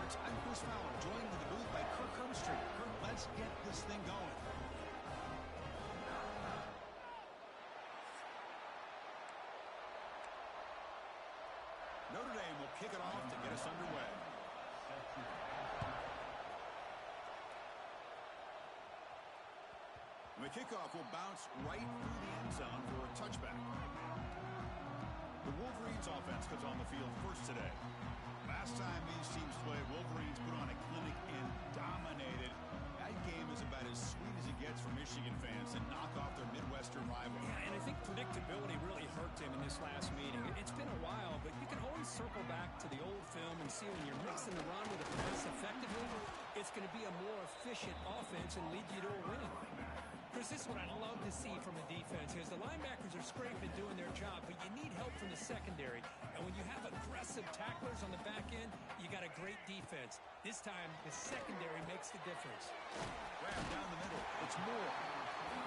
sports. I'm Chris Fowler, joined in the booth by Kirk Herbstreit. Kirk, let's get this thing going. Notre Dame will kick it off to get us underway. And the kickoff will bounce right through the end zone for a touchback. The Wolverines offense comes on the field first today. Last time these teams played, Wolverines put on a clinic and dominated. That game is about as sweet as it gets for Michigan fans to knock off their Midwestern rivals. Yeah, and I think predictability really hurt him in this last meeting. It's been a while, but you can always circle back to the old film and see when you're mixing the run with the pass effectively, it's going to be a more efficient offense and lead you to a win. Chris, this is what I love to see from a defense is the linebackers are scraping, doing their job, but you need help from the secondary. And when you have aggressive tacklers on the back end, you got a great defense. This time, the secondary makes the difference. Grab down the middle. It's Moore.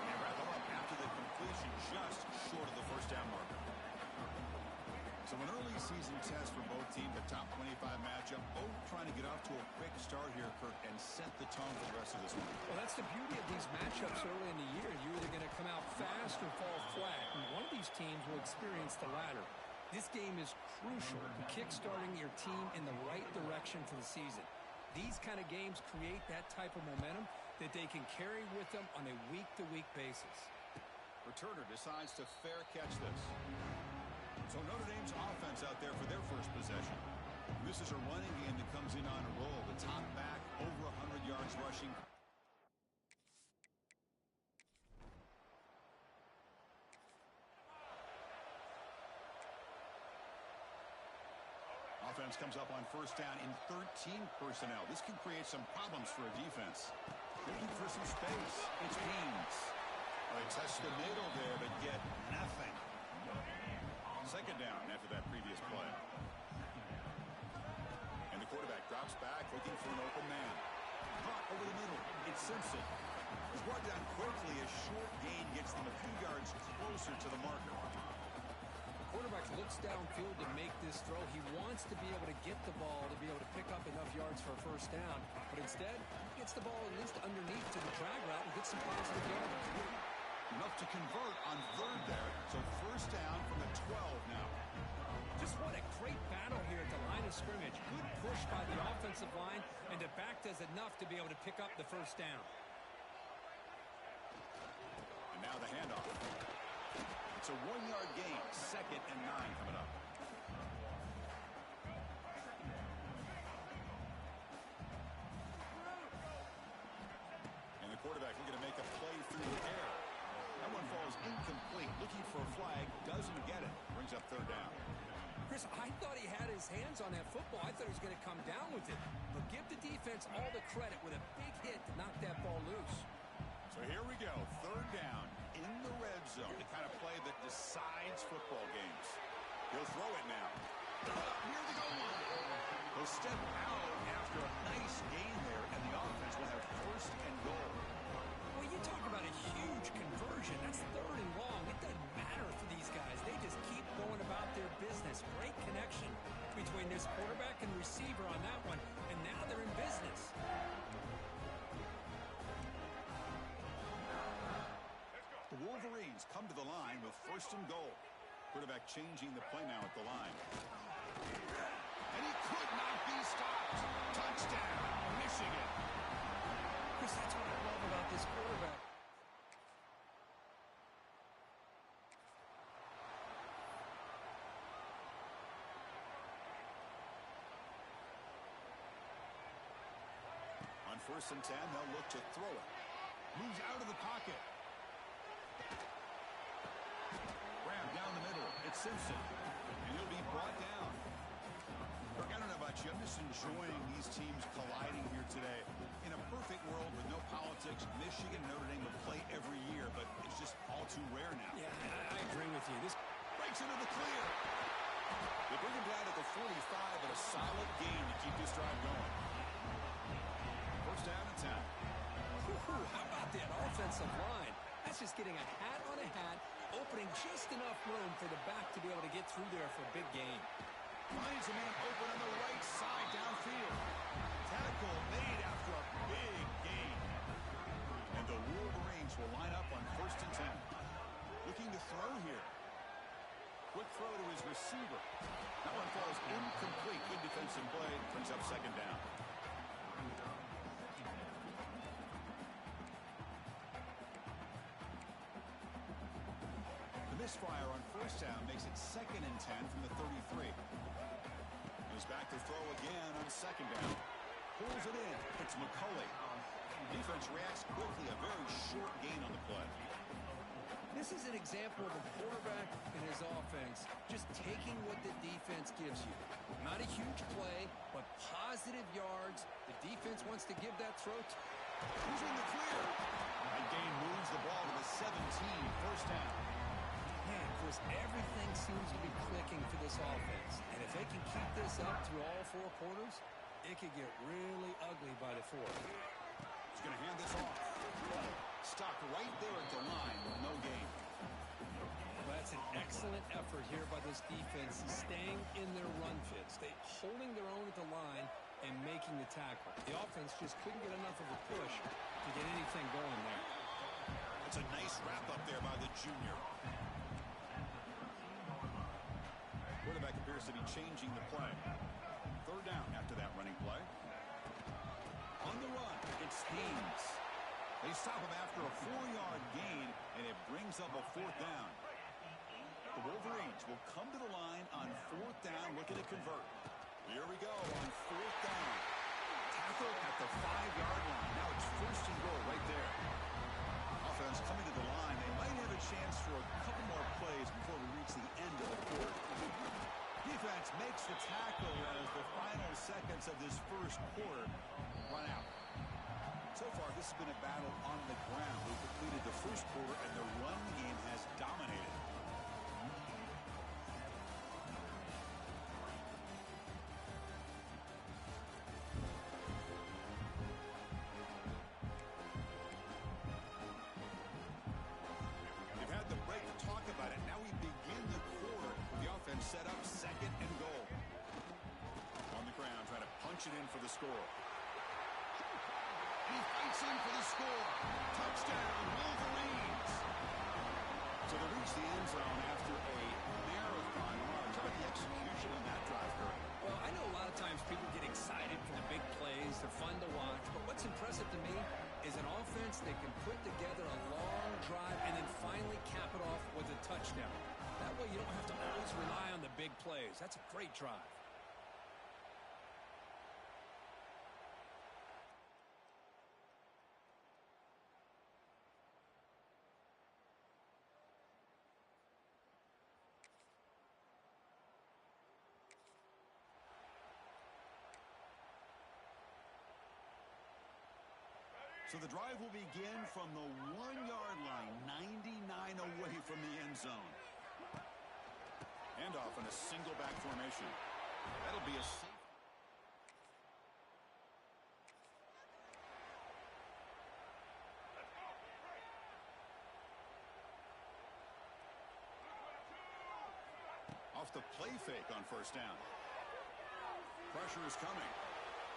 And wrap them up after the completion, just short of the first down marker. So an early season test for both teams, a top 25 matchup. Both trying to get off to a quick start here, Kirk, and set the tone for the rest of this one. Well, that's the beauty of these matchups early in the year. You're either going to come out fast or fall flat, and one of these teams will experience the latter. This game is crucial to kick-starting your team in the right direction for the season. These kind of games create that type of momentum that they can carry with them on a week-to-week basis. Returner decides to fair catch this. So Notre Dame's offense out there for their first possession. This is a running game that comes in on a roll. The top back, over 100 yards rushing. Offense comes up on first down in 13 personnel. This can create some problems for a defense. Looking for some space. It's Haynes. They test the middle there, but get nothing. Second down after that previous play. And the quarterback drops back, looking for an open man. Caught over the middle. It's Simpson. He's brought down quickly. A short gain gets them a few yards closer to the marker. The quarterback looks downfield to make this throw. He wants to be able to get the ball to be able to pick up enough yards for a first down. But instead, he gets the ball at least underneath to the drag route and gets some positive yards. Enough to convert on third there. So first down from the 12 now. Just what a great battle here at the line of scrimmage. Good push by the offensive line, and the back does enough to be able to pick up the first down. And now the handoff. It's a 1-yard gain. 2nd and 9 coming up. And the quarterback looking to make a play through the air. That one falls incomplete. Looking for a flag. Doesn't get it. Brings up third down. Chris, I thought he had his hands on that football. I thought he was going to come down with it. But give the defense all the credit with a big hit to knock that ball loose. So here we go. Third down in the red zone. The kind of play that decides football games. He'll throw it now. Near the goal line. He'll step out after a nice gain there, and the offense will have first and goal. Well, you talk about a huge conversion. That's third and long. It doesn't matter for these guys. They just keep going about their business. Great connection between this quarterback and receiver on that one, and now they're in business. The Wolverines come to the line with first and goal. Quarterback changing the play now at the line. And he could not be stopped. Touchdown, Michigan. Chris, that's what I love about this quarterback. On 1st and 10, they'll look to throw it. Moves out of the pocket. Grab down the middle. It's Simpson. And he'll be brought down. Kirk, I don't know about you. I'm just enjoying these teams colliding here today. In a perfect world with no politics, Michigan and Notre Dame would play every year, but it's just all too rare now. Yeah, I agree with you. This breaks into the clear. They bring him down at the 45, but a solid gain to keep this drive going. First down and 10. Ooh, how about that offensive line? That's just getting a hat on a hat, opening just enough room for the back to be able to get through there for a big gain. Finds a man open on the right side downfield. Tackle made after a big gain. And the Wolverines will line up on 1st and 10. Looking to throw here. Quick throw to his receiver. That one falls incomplete. Good defensive play. Brings up 2nd down. The misfire on 1st down makes it 2nd and 10 from the 33. He's back to throw again on 2nd down. Pulls it in. It's McCulley. Defense reacts quickly. A very short gain on the play. This is an example of a quarterback and his offense just taking what the defense gives you. Not a huge play, but positive yards. The defense wants to give that throw to. Who's in the clear? That gain moves the ball to the 17, 1st down. Man, Chris, everything seems to be clicking for this offense. And if they can keep this up through all 4 quarters, it could get really ugly by the 4th. He's going to hand this off. Stuck right there at the line with no gain. Well, that's an excellent effort here by this defense, staying in their run fits. They holding their own at the line and making the tackle. The offense just couldn't get enough of a push to get anything going there. It's a nice wrap up there by the junior. Quarterback appears to be changing the play. 3rd down after that running play. On the run, it's Haynes. They stop him after a 4-yard gain, and it brings up a 4th down. The Wolverines will come to the line on 4th down, looking to convert. Here we go on 4th down. Tackle at the 5-yard line. Now it's 1st and goal right there. Offense coming to the line. They might have a chance for a couple more plays before we reach the end of the quarter. Defense makes the tackle as the final seconds of this 1st quarter run out. So far, this has been a battle on the ground. We've completed the 1st quarter, and the run game has dominated. They've had the break to talk about it. Now we begin the quarter with the offense set up 2nd and goal. On the ground, trying to punch it in for the score. He fights in for the score. Touchdown, Wolverines. So they reach the end zone after a marathon run. How about the execution on that drive, Curry? Well, I know a lot of times people get excited for the big plays. They're fun to watch. But what's impressive to me is an offense that can put together a long drive and then finally cap it off with a touchdown. That way you don't have to always rely on the big plays. That's a great drive. So the drive will begin from the 1-yard line, 99 away from the end zone. And off in a single back formation. That'll be a safe. Off the play fake on 1st down. Pressure is coming.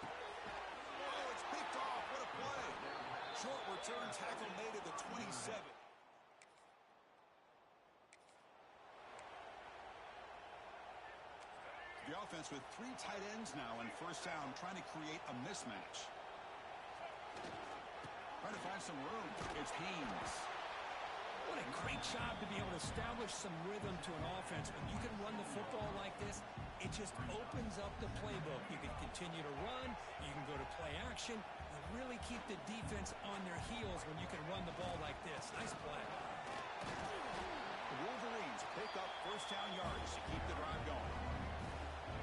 Oh, it's picked off. What a play. Short return tackle made at the 27. The offense with 3 tight ends now on 1st down, trying to create a mismatch. Trying to find some room. It's Haynes. What a great job to be able to establish some rhythm to an offense. When you can run the football like this, it just opens up the playbook. You can continue to run. You can go to play action. You really keep the defense on their heels when you can run the ball like this. Nice play. The Wolverines pick up 1st down yards to keep the drive going.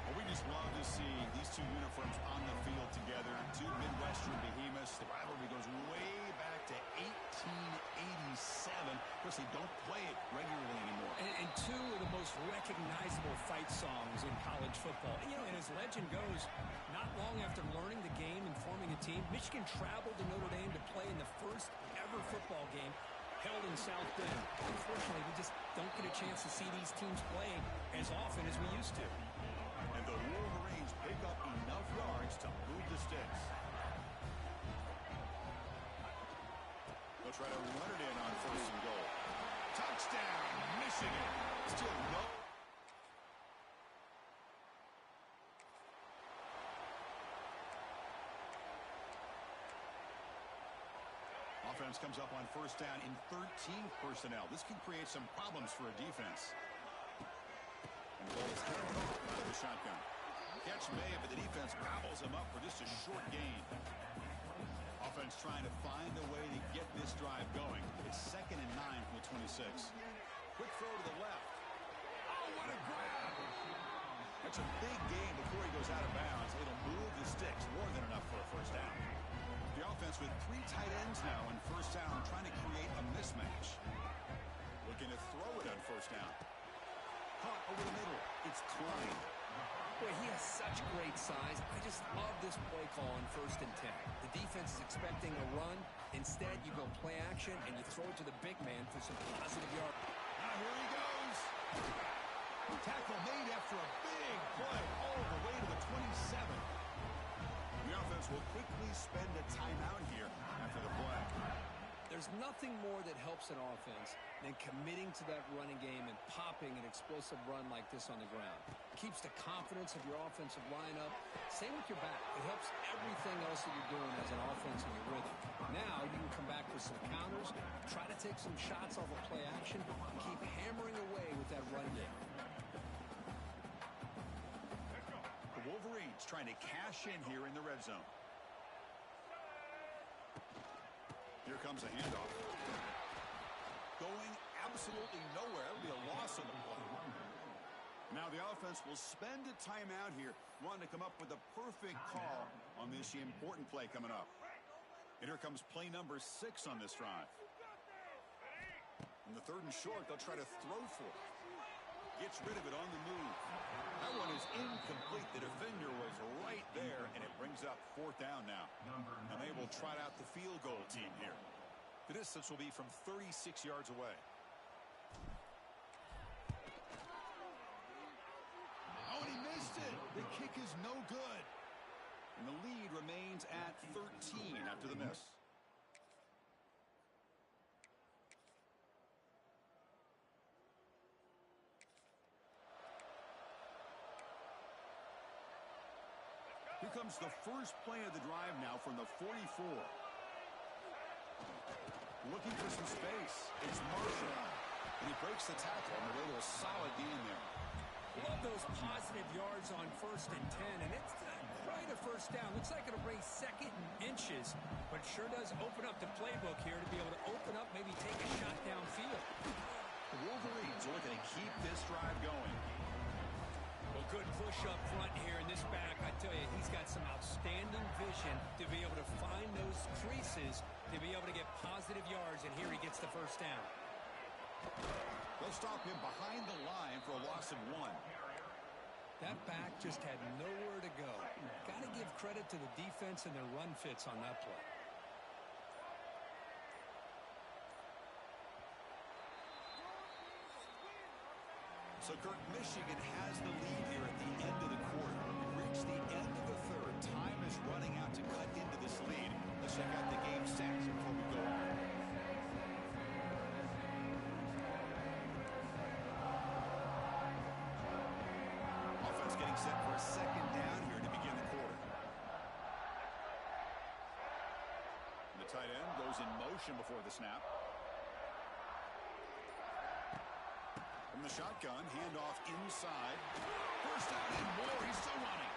Well, we just love to see these 2 uniforms on the field together. 2 Midwestern behemoths. The rivalry goes way back to 1887. Of course, they don't play it regularly anymore. And 2 of the most recognizable fight songs in college football. And, and as legend goes, not long after learning the game and forming a team, Michigan traveled to Notre Dame to play in the first ever football game held in South Bend. Unfortunately, we just don't get a chance to see these teams play as often as we used to. And the They'll try to run it in on first and goal. Touchdown, Michigan. Still no. Offense comes up on first down in 13 personnel. This can create some problems for a defense. And the ball is handed off out of the shotgun. Catch made, but the defense gobbles him up for just a short gain. Offense trying to find a way to get this drive going. It's 2nd and 9 from the 26. Quick throw to the left. Oh, what a grab! That's a big gain before he goes out of bounds. It'll move the sticks more than enough for a first down. The offense with 3 tight ends now on first down, trying to create a mismatch. Looking to throw it on first down. Caught over the middle. It's Klein. Boy, he has such great size. I just love this play call on 1st and 10. The defense is expecting a run. Instead, you go play action, and you throw it to the big man for some positive yards. Now here he goes. Tackle made after a big play all the way to the 27. The offense will quickly spend a timeout here after the play. There's nothing more that helps an offense than committing to that running game and popping an explosive run like this on the ground. It keeps the confidence of your offensive lineup. Same with your back. It helps everything else that you're doing as an offense in your rhythm. Now you can come back with some counters, try to take some shots off of play action, and keep hammering away with that run game. The Wolverines trying to cash in here in the red zone. Here comes a handoff. Going absolutely nowhere. That'll be a loss on the play. Now the offense will spend a timeout here, wanting to come up with a perfect call on this important play coming up. And here comes play number 6 on this drive. In the 3rd and short, they'll try to throw for it. Gets rid of it on the move. That one is incomplete. The defender was right there, and it brings up 4th down now. And they will trot out the field goal team here. The distance will be from 36 yards away. Oh, and he missed it. The kick is no good. And the lead remains at 13 after the miss. Here comes the first play of the drive now from the 44. Looking for some space. It's Marshall. And he breaks the tackle on the way to a solid gain there. Love those positive yards on 1st and 10, and it's quite a first down. Looks like it'll bring 2nd and inches, but sure does open up the playbook here to be able to open up, maybe take a shot downfield. The Wolverines are looking to keep this drive going. Well, good push up front here in this back. I tell you, he's got some outstanding vision to be able to find those creases, to be able to get positive yards, and here he gets the first down. They'll stop him behind the line for a loss of 1. That back just had nowhere to go. Got to give credit to the defense and their run fits on that play. So, Kirk, Michigan has the lead here at the end of the quarter. We've reached the end of the 3rd. Time is running out to cut into this lead. Let's check out the game stats before we go on. Offense getting set for a 2nd down here to begin the quarter. And the tight end goes in motion before the snap. From the shotgun, handoff inside. First down and more. He's still running.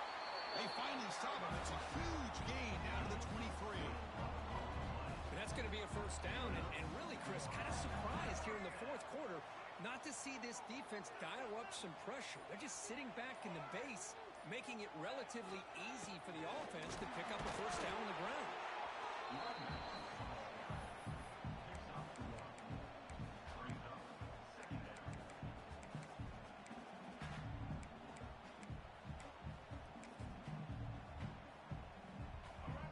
They finally stop him. It's a huge gain down to the 23. And that's going to be a first down. And really, Chris, kind of surprised here in the 4th quarter not to see this defense dial up some pressure. They're just sitting back in the base, making it relatively easy for the offense to pick up a first down on the ground.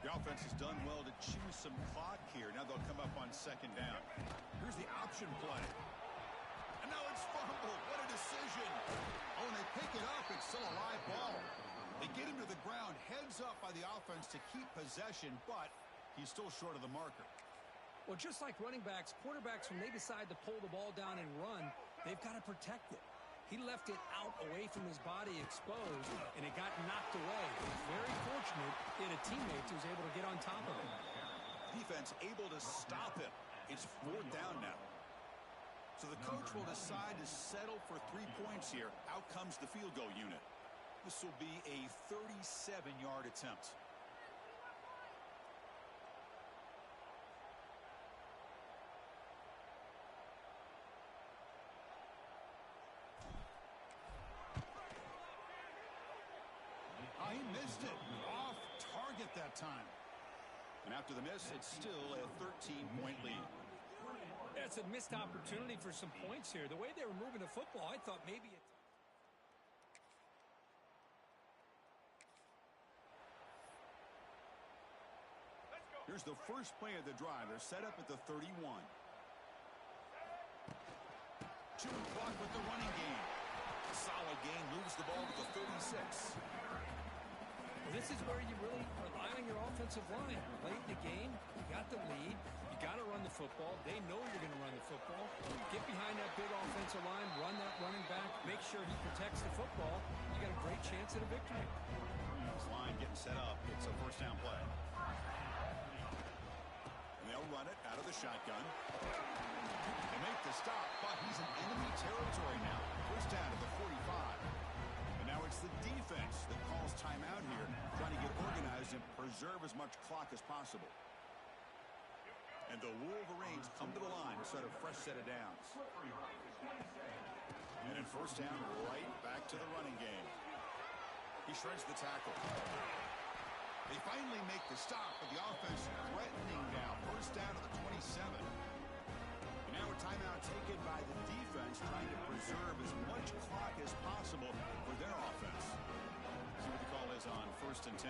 The offense has done well to chew some clock here. Now they'll come up on 2nd down. Here's the option play. And now it's fumbled. What a decision. Oh, and they pick it up. It's still a live ball. They get him to the ground. Heads up by the offense to keep possession, but he's still short of the marker. Well, just like running backs, quarterbacks, when they decide to pull the ball down and run, they've got to protect it. He left it out away from his body exposed, and it got knocked away. Very fortunate he had a teammate who was able to get on top of it. Defense able to stop him. It's 4th down now. So the coach will decide to settle for 3 points here. Out comes the field goal unit. This will be a 37-yard attempt. He missed it. Off target that time. And after the miss, it's still a 13-point lead. That's a missed opportunity for some points here. The way they were moving the football, I thought maybe it... Here's the first play of the drive. They're set up at the 31. Chewing clock with the running game. Solid gain, moves the ball to the 36. This is where you really rely on your offensive line. Late in the game, you got the lead. You got to run the football. They know you're going to run the football. Get behind that big offensive line, run that running back, make sure he protects the football. You got a great chance at a victory. This line getting set up. It's a first down play. And they'll run it out of the shotgun. They make the stop, but he's in enemy territory now. First down to the 45. And now it's the defense that calls timeout here, trying to get organized and preserve as much clock as possible. And the Wolverines come to the line to start a fresh set of downs. And in first down, right back to the running game. He shreds the tackle. They finally make the stop, but the offense threatening now. First down to the 27. And now a timeout taken by the defense, trying to preserve as much clock as possible for their offense. See what the call is on 1st and 10.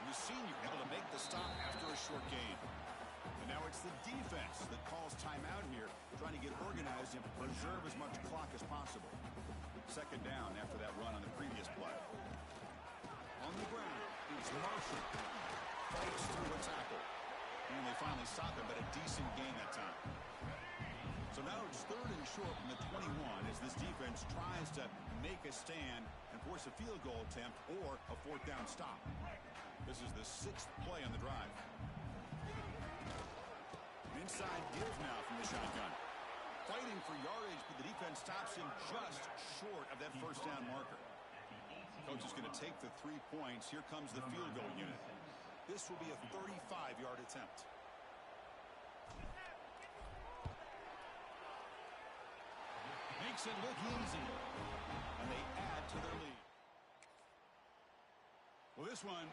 The senior able to make the stop after a short gain. And now it's the defense that calls timeout here, trying to get organized and preserve as much clock as possible. Second down after that run on the previous play. On the ground, it's Marshall. Fights through a tackle. And they finally stop him, but a decent gain that time. So now it's 3rd and short from the 21 as this defense tries to make a stand and force a field goal attempt or a 4th down stop. This is the 6th play on the drive. Inside give now from the shotgun. Fighting for yardage, but the defense stops him just short of that first down marker. Coach is going to take the 3 points. Here comes the field goal unit. This will be a 35-yard attempt. Makes it look easy. And they add to their lead. Well, this one,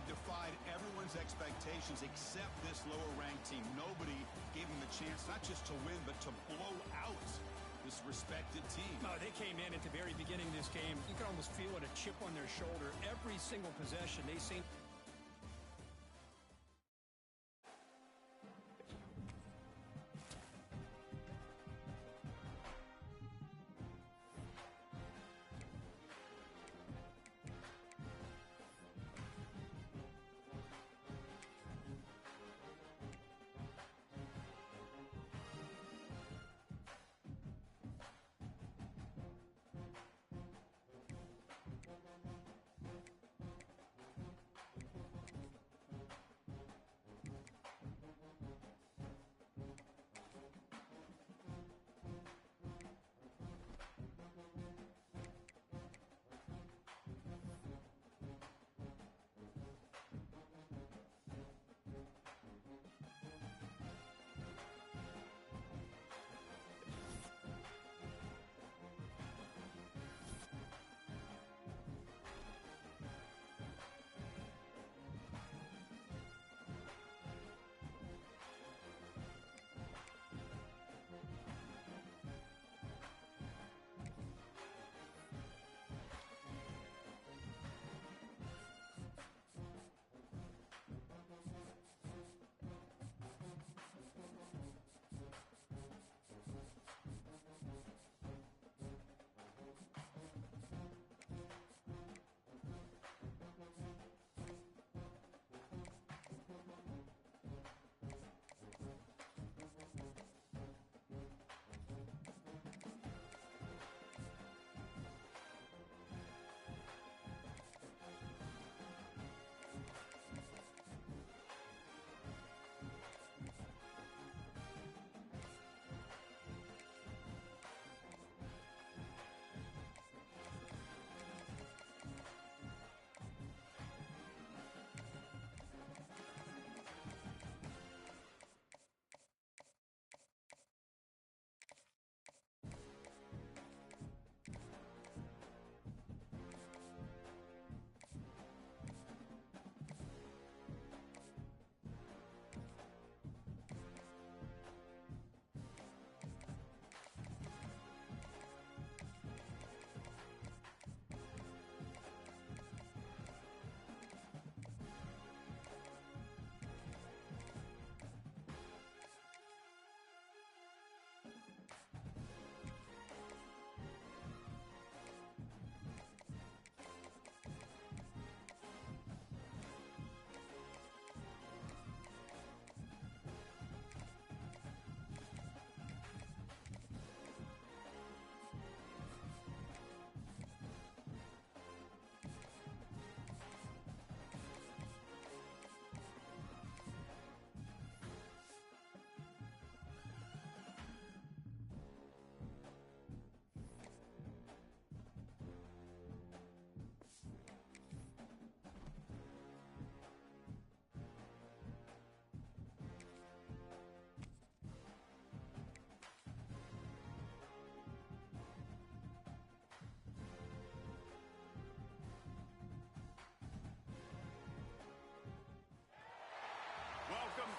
defied everyone's expectations except this lower-ranked team. Nobody gave them a chance not just to win, but to blow out this respected team. No, they came in at the very beginning of this game. You could almost feel it, a chip on their shoulder. Every single possession, they seemed...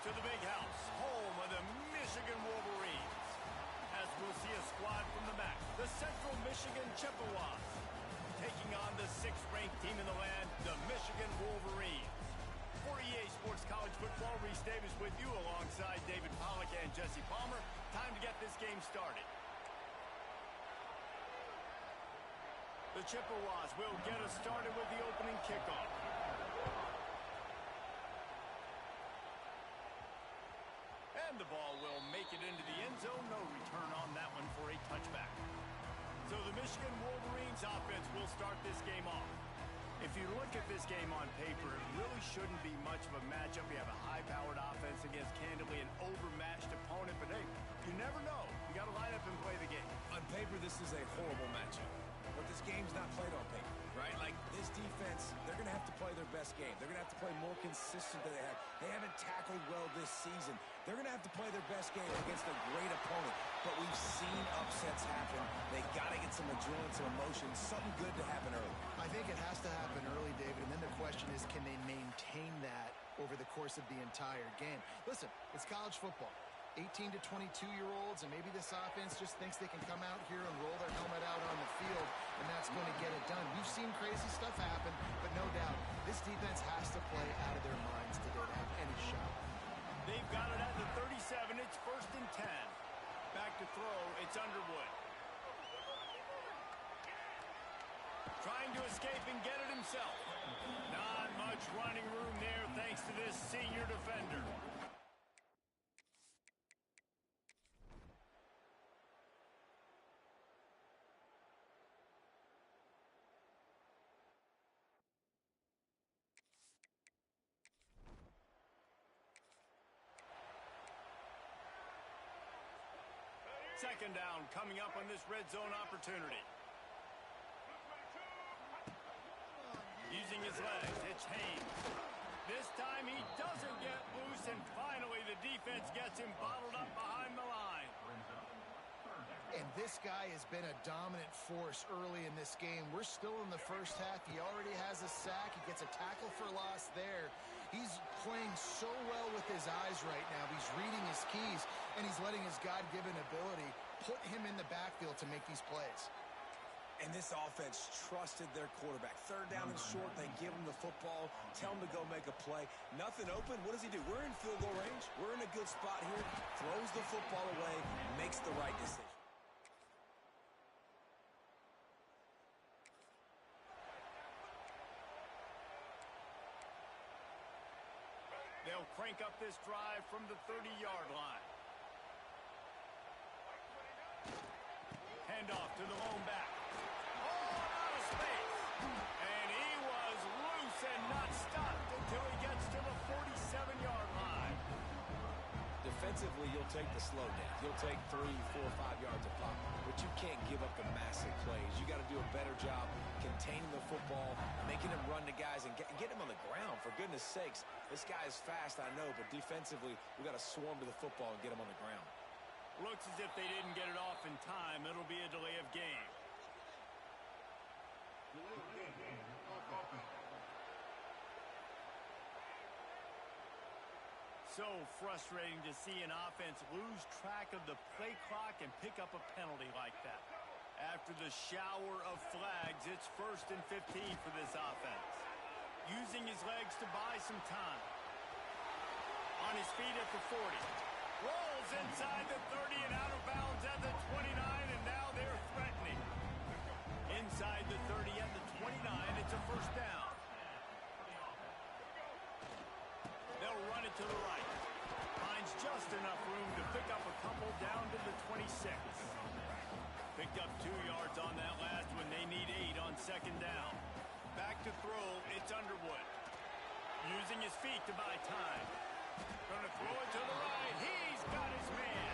to the big house, home of the Michigan Wolverines. As we'll see a squad from the MAC, the Central Michigan Chippewas, taking on the 6th-ranked team in the land, the Michigan Wolverines. For EA Sports College Football, Reese Davis with you alongside David Pollack and Jesse Palmer. Time to get this game started. The Chippewas will get us started with the opening kickoff. And the ball will make it into the end zone. No return on that one for a touchback. So the Michigan Wolverines offense will start this game off. If you look at this game on paper, it really shouldn't be much of a matchup. You have a high-powered offense against, candidly, an overmatched opponent. But, hey, you never know. You got to line up and play the game. On paper, this is a horrible matchup. But this game's not played on paper, right? Like, this defense, they're going to have to play their best game. They're going to have to play more consistent than they have. They haven't tackled well this season. They're going to have to play their best game against a great opponent. But we've seen upsets happen. They got to get some adrenaline, some emotion, something good to happen early. I think it has to happen early, David, and then the question is, can they maintain that over the course of the entire game? Listen, it's college football. 18 to 22-year-olds, and maybe this offense just thinks they can come out here and roll their helmet out on the field, and that's going to get it done. We've seen crazy stuff happen, but no doubt, this defense has to play out of their minds today to have any shot. They've got it at the 37. It's 1st and 10. Back to throw. It's Underwood. Trying to escape and get it himself. Not much running room there thanks to this senior defender. Second down coming up on this red zone opportunity. Using his legs, it's Haynes. This time he doesn't get loose, and finally the defense gets him bottled up behind the line. And this guy has been a dominant force early in this game. We're still in the first half. He already has a sack. He gets a tackle for loss there. He's playing so well with his eyes right now. He's reading his keys, and he's letting his God-given ability put him in the backfield to make these plays. And this offense trusted their quarterback. Third down and short, they give him the football, tell him to go make a play. Nothing open, what does he do? We're in field goal range. We're in a good spot here. Throws the football away, makes the right decision. They'll crank up this drive from the 30-yard line. Handoff to the lone back. Oh, out of space. And he was loose and not stopped until he gets to the 47-yard line. Defensively, you'll take the slow down. You'll take 3, 4, 5 yards of pop. But you can't give up the massive plays. You got to do a better job containing the football, making him run to guys, and get him on the ground. For goodness sakes, this guy is fast, I know, but defensively, we got to swarm to the football and get him on the ground. Looks as if they didn't get it off in time. It'll be a delay of game. So frustrating to see an offense lose track of the play clock and pick up a penalty like that. After the shower of flags, it's 1st and 15 for this offense. Using his legs to buy some time. On his feet at the 40. Rolls inside the 30 and out of bounds at the 29, and now they're threatening. Inside the 30 at the 29, it's a 1st down. They'll run it to the right. Finds just enough room to pick up a couple down to the 26. Picked up 2 yards on that last one. They need 8 on 2nd down. Back to throw, it's Underwood. Using his feet to buy time. Going to throw it to the right. He's got his man.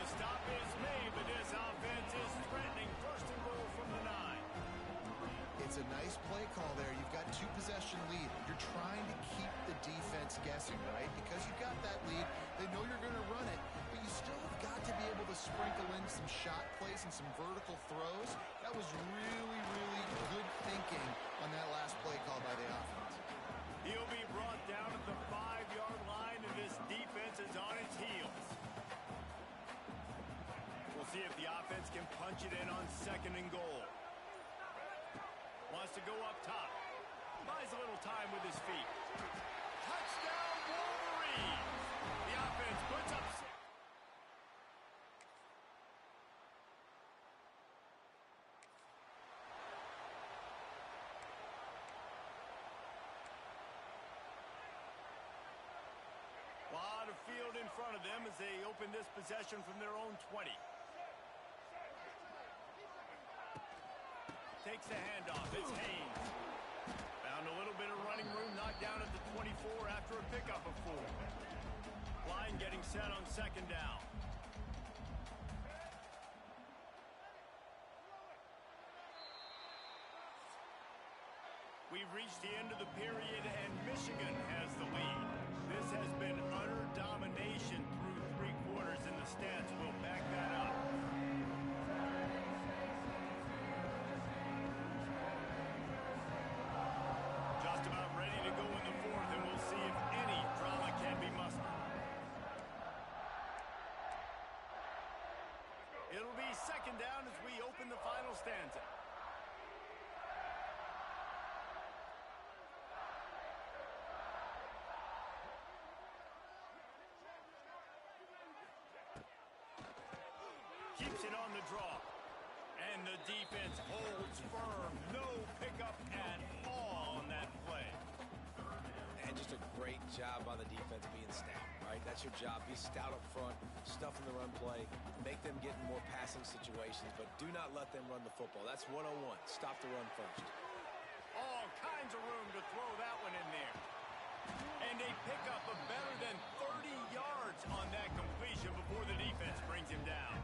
The stop is made, but this offense is threatening. 1st and goal from the 9. It's a nice play call there. You've got 2-possession lead. You're trying to keep the defense guessing, right? Because you've got that lead. They know you're going to run it, but you still have got to be able to sprinkle in some shot plays and some vertical throws. That was really, really good thinking on that last play call by the offense. He'll be brought down at the 5-yard line, and this defense punch it in on 2nd and goal. Wants to go up top. Buys a little time with his feet. Touchdown, Wolverines! The offense puts up 6. Lot of field in front of them as they open this possession from their own 20. Takes the handoff. It's Haynes. Found a little bit of running room, knocked down at the 24 after a pickup of 4. Line getting set on 2nd down. We've reached the end of the period, and Michigan has the lead. This has been utter domination through 3 quarters, and the stats will back that up. Just about ready to go in the 4th, and we'll see if any drama can be mustered. It'll be 2nd down as we open the final stanza. Keeps it on the draw. And the defense holds firm. No pickup at all on that play. And just a great job by the defense being stout, right? That's your job. Be stout up front, stuff in the run play, make them get in more passing situations, but do not let them run the football. That's 101. Stop the run first. All kinds of room to throw that one in there. And a pickup of better than 30 yards on that completion before the defense brings him down.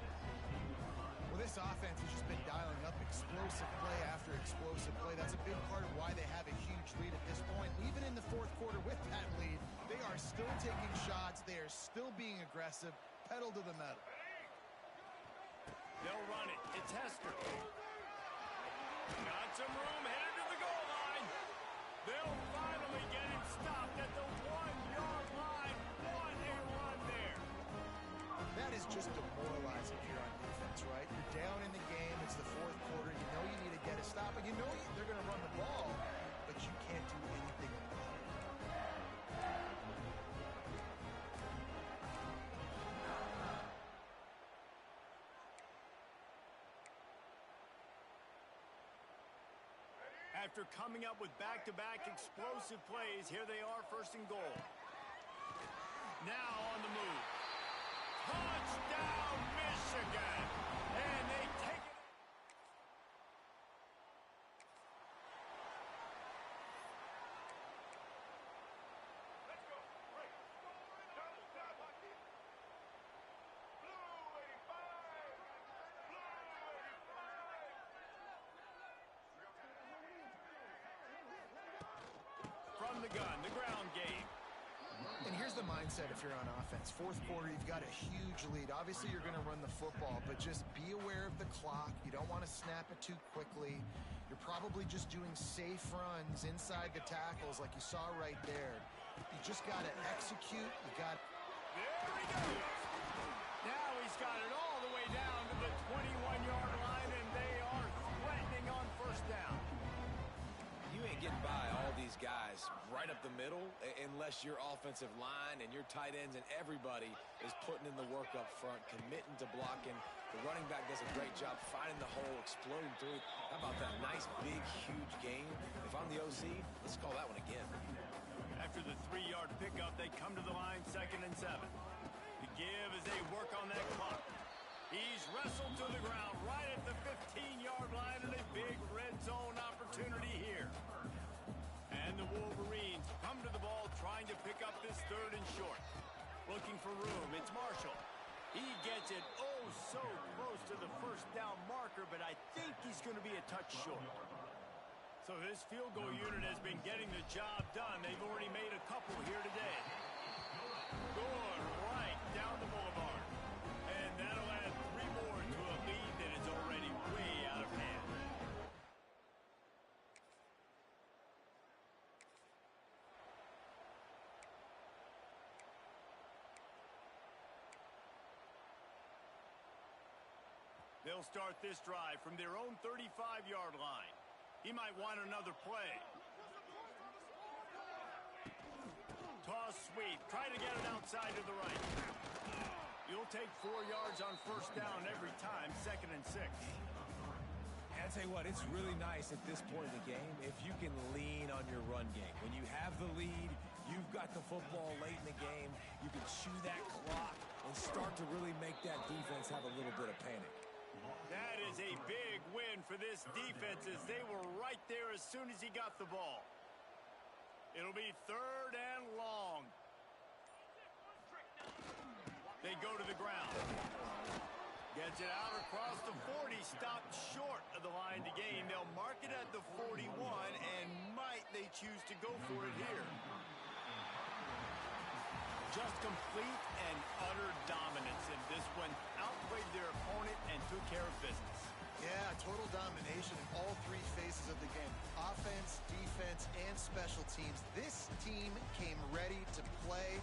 Well, this offense has just been dialing up explosive play after explosive play. That's a big part of why they have a huge lead at this point. Even in the 4th quarter with that lead, they are still taking shots. They are still being aggressive. Pedal to the metal. They'll run it. It's Hester. Got some room, headed to the goal line. They'll finally get him stopped at the 1-yard line. What a run there. That is just demoralizing here on defense, right? You're down in the game. It's the 4th quarter. You know you need to get a stop, and you know they're going to run the ball, but you can't do anything about it. After coming up with back-to-back explosive plays, here they are, 1st and goal. Now on the move. Touchdown, Michigan! And they take it. Let's go. Break. Double tap. Blue 85. From the gun, the ground game. And here's the mindset if you're on offense. 4th quarter, you've got a huge lead. Obviously, you're going to run the football, but just be aware of the clock. You don't want to snap it too quickly. You're probably just doing safe runs inside the tackles like you saw right there. You just got to execute. You got... There he goes. Now he's got it all the way down to the 21-yard line, and they are threatening on 1st down. You ain't getting by all these guys right up the middle unless your offensive line and your tight ends and everybody is putting in the work up front, committing to blocking. The running back does a great job finding the hole, exploding through. How about that nice, big, huge game? If I'm the OC, let's call that one again. After the 3-yard pickup, they come to the line, 2nd and 7. The give as they work on that clock. He's wrestled to the ground right at the 15-yard line, and a big red zone opportunity here. And the Wolverines come to the ball trying to pick up this 3rd and short. Looking for room. It's Marshall. He gets it oh so close to the 1st down marker, but I think he's going to be a touch short. So this field goal unit has been getting the job done. They've already made a couple here today. Good right down the boulevard. And that'll add 3 more to a lead that is already way out of hand. They'll They'll start this drive from their own 35-yard line. He might want another play. Toss sweep. Try to get it outside to the right. You'll take 4 yards on first down every time, 2nd and 6. And I'll tell you what, it's really nice at this point in the game if you can lean on your run game. When you have the lead, you've got the football late in the game, you can chew that clock and start to really make that defense have a little bit of panic. That is a big win for this defense as they were right there as soon as he got the ball. It'll be 3rd and long. They go to the ground. Gets it out across the 40, stopped short of the line to gain. They'll mark it at the 41, and might they choose to go for it here. Just complete and utter dominance in this one. Outplayed their opponent and took care of business. Yeah, total domination in all 3 phases of the game. Offense, defense, and special teams. This team came ready to play.